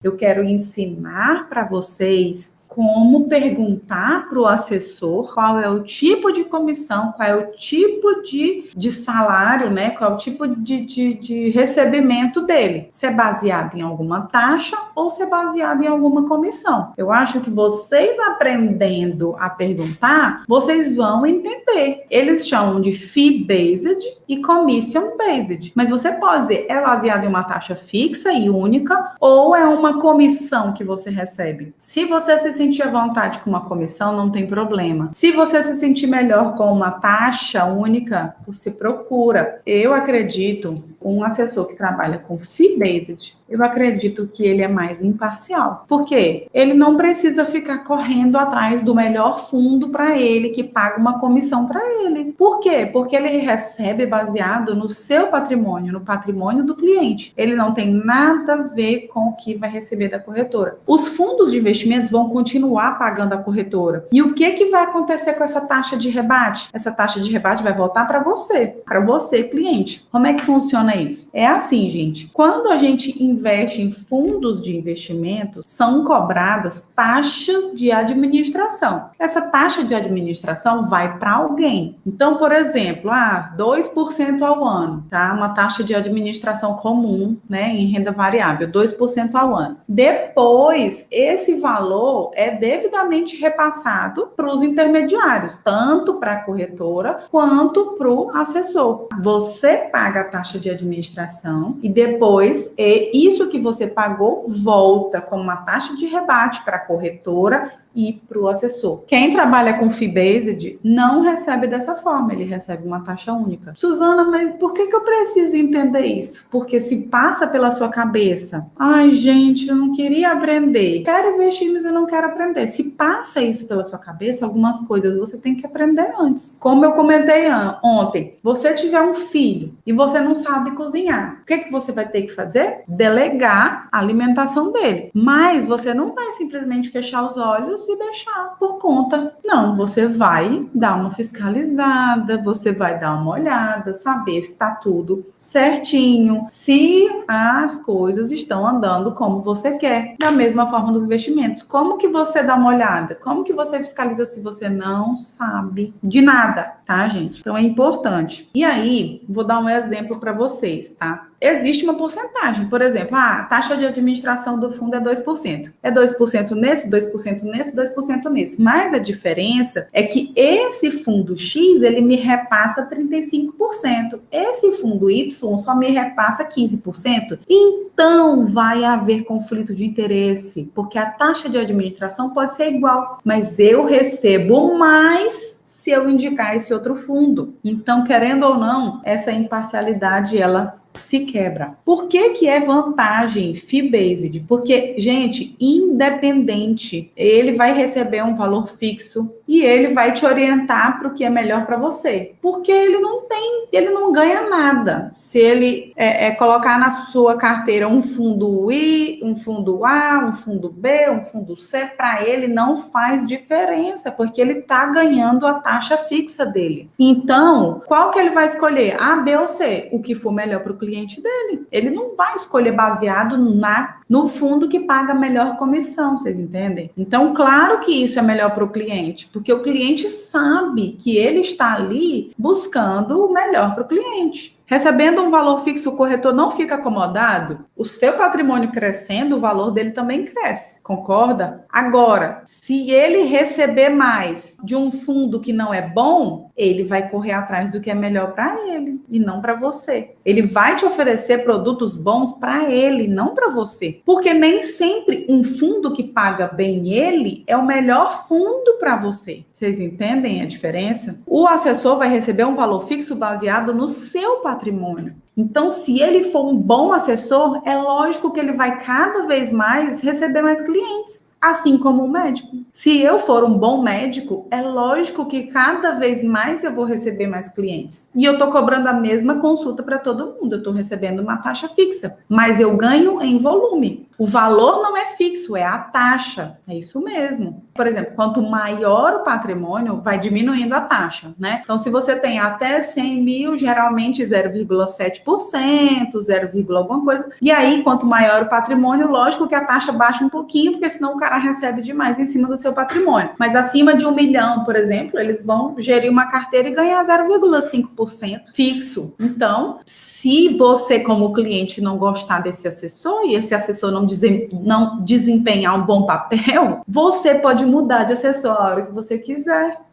Eu quero ensinar para vocês como perguntar para o assessor qual é o tipo de comissão, qual é o tipo de salário, né? Qual é o tipo de recebimento dele. Se é baseado em alguma taxa ou se é baseado em alguma comissão. Eu acho que vocês aprendendo a perguntar, vocês vão entender. Eles chamam de fee-based e commission-based. Mas você pode dizer, é baseado em uma taxa fixa e única ou é uma comissão que você recebe? Se você se sentir à vontade com uma comissão, não tem problema. Se você se sentir melhor com uma taxa única, você procura. Eu acredito, um assessor que trabalha com fee-based, eu acredito que ele é mais imparcial. Por quê? Ele não precisa ficar correndo atrás do melhor fundo para ele, que paga uma comissão para ele. Por quê? Porque ele recebe baseado no seu patrimônio, no patrimônio do cliente. Ele não tem nada a ver com o que vai receber da corretora. Os fundos de investimentos vão continuar pagando a corretora. E o que vai acontecer com essa taxa de rebate? Essa taxa de rebate vai voltar para você, cliente. Como é que funciona isso? É assim, gente. Quando a gente investe em fundos de investimento, são cobradas taxas de administração. Essa taxa de administração vai para alguém. Então, por exemplo, 2% ao ano, tá? Uma taxa de administração comum, né, em renda variável, 2% ao ano. Depois, esse valor é devidamente repassado para os intermediários, tanto para a corretora quanto para o assessor. Você paga a taxa de administração e depois isso que você pagou volta como uma taxa de rebate para a corretora e para o assessor. Quem trabalha com fee-based não recebe dessa forma, ele recebe uma taxa única. Suzana, mas por que eu preciso entender isso? Porque se passa pela sua cabeça, ai gente, eu não queria aprender, quero investir, mas eu não quero aprender. Se passa isso pela sua cabeça, algumas coisas você tem que aprender antes. Como eu comentei ontem, você tiver um filho e você não sabe cozinhar, o que você vai ter que fazer? Delegar a alimentação dele. Mas você não vai simplesmente fechar os olhos e deixar por conta. Não, você vai dar uma fiscalizada, você vai dar uma olhada, saber se está tudo certinho, se as coisas estão andando como você quer. Da mesma forma nos investimentos. Como que você dá uma olhada? Como que você fiscaliza se você não sabe de nada, tá, gente? Então é importante. E aí, vou dar um exemplo para vocês, tá? Existe uma porcentagem, por exemplo, a taxa de administração do fundo é 2%. É 2% nesse, 2% nesse, 2% nesse. Mas a diferença é que esse fundo X, ele me repassa 35%. Esse fundo Y só me repassa 15%. Então, vai haver conflito de interesse, porque a taxa de administração pode ser igual, mas eu recebo mais se eu indicar esse outro fundo. Então, querendo ou não, essa imparcialidade, ela se quebra. Por que é vantagem fee-based? Porque, gente, independente, ele vai receber um valor fixo e ele vai te orientar para o que é melhor para você. Porque ele não ganha nada. Se ele colocar na sua carteira um fundo I, um fundo A, um fundo B, um fundo C, para ele não faz diferença, porque ele está ganhando a taxa fixa dele. Então, qual que ele vai escolher? A, B ou C? O que for melhor para o cliente dele. Ele não vai escolher baseado no fundo que paga a melhor comissão, vocês entendem? Então, claro que isso é melhor para o cliente, porque o cliente sabe que ele está ali buscando o melhor para o cliente. Recebendo um valor fixo, o corretor não fica acomodado, o seu patrimônio crescendo, o valor dele também cresce, concorda? Agora, se ele receber mais de um fundo que não é bom, ele vai correr atrás do que é melhor para ele e não para você. Ele vai te oferecer produtos bons para ele, não para você. Porque nem sempre um fundo que paga bem ele é o melhor fundo para você. Vocês entendem a diferença? O assessor vai receber um valor fixo baseado no seu patrimônio. Então, se ele for um bom assessor, é lógico que ele vai cada vez mais receber mais clientes. Assim como o médico. Se eu for um bom médico, é lógico que cada vez mais eu vou receber mais clientes. E eu estou cobrando a mesma consulta para todo mundo. Eu estou recebendo uma taxa fixa, mas eu ganho em volume. O valor não é fixo, é a taxa. É isso mesmo. Por exemplo, quanto maior o patrimônio, vai diminuindo a taxa, né? Então, se você tem até 100 mil, geralmente 0,7%, 0, alguma coisa. E aí, quanto maior o patrimônio, lógico que a taxa baixa um pouquinho, porque senão o cara recebe demais em cima do seu patrimônio. Mas acima de 1 milhão, por exemplo, eles vão gerir uma carteira e ganhar 0,5% fixo. Então, se você, como cliente, não gostar desse assessor e esse assessor não desempenhar um bom papel, você pode mudar de assessor a hora que você quiser.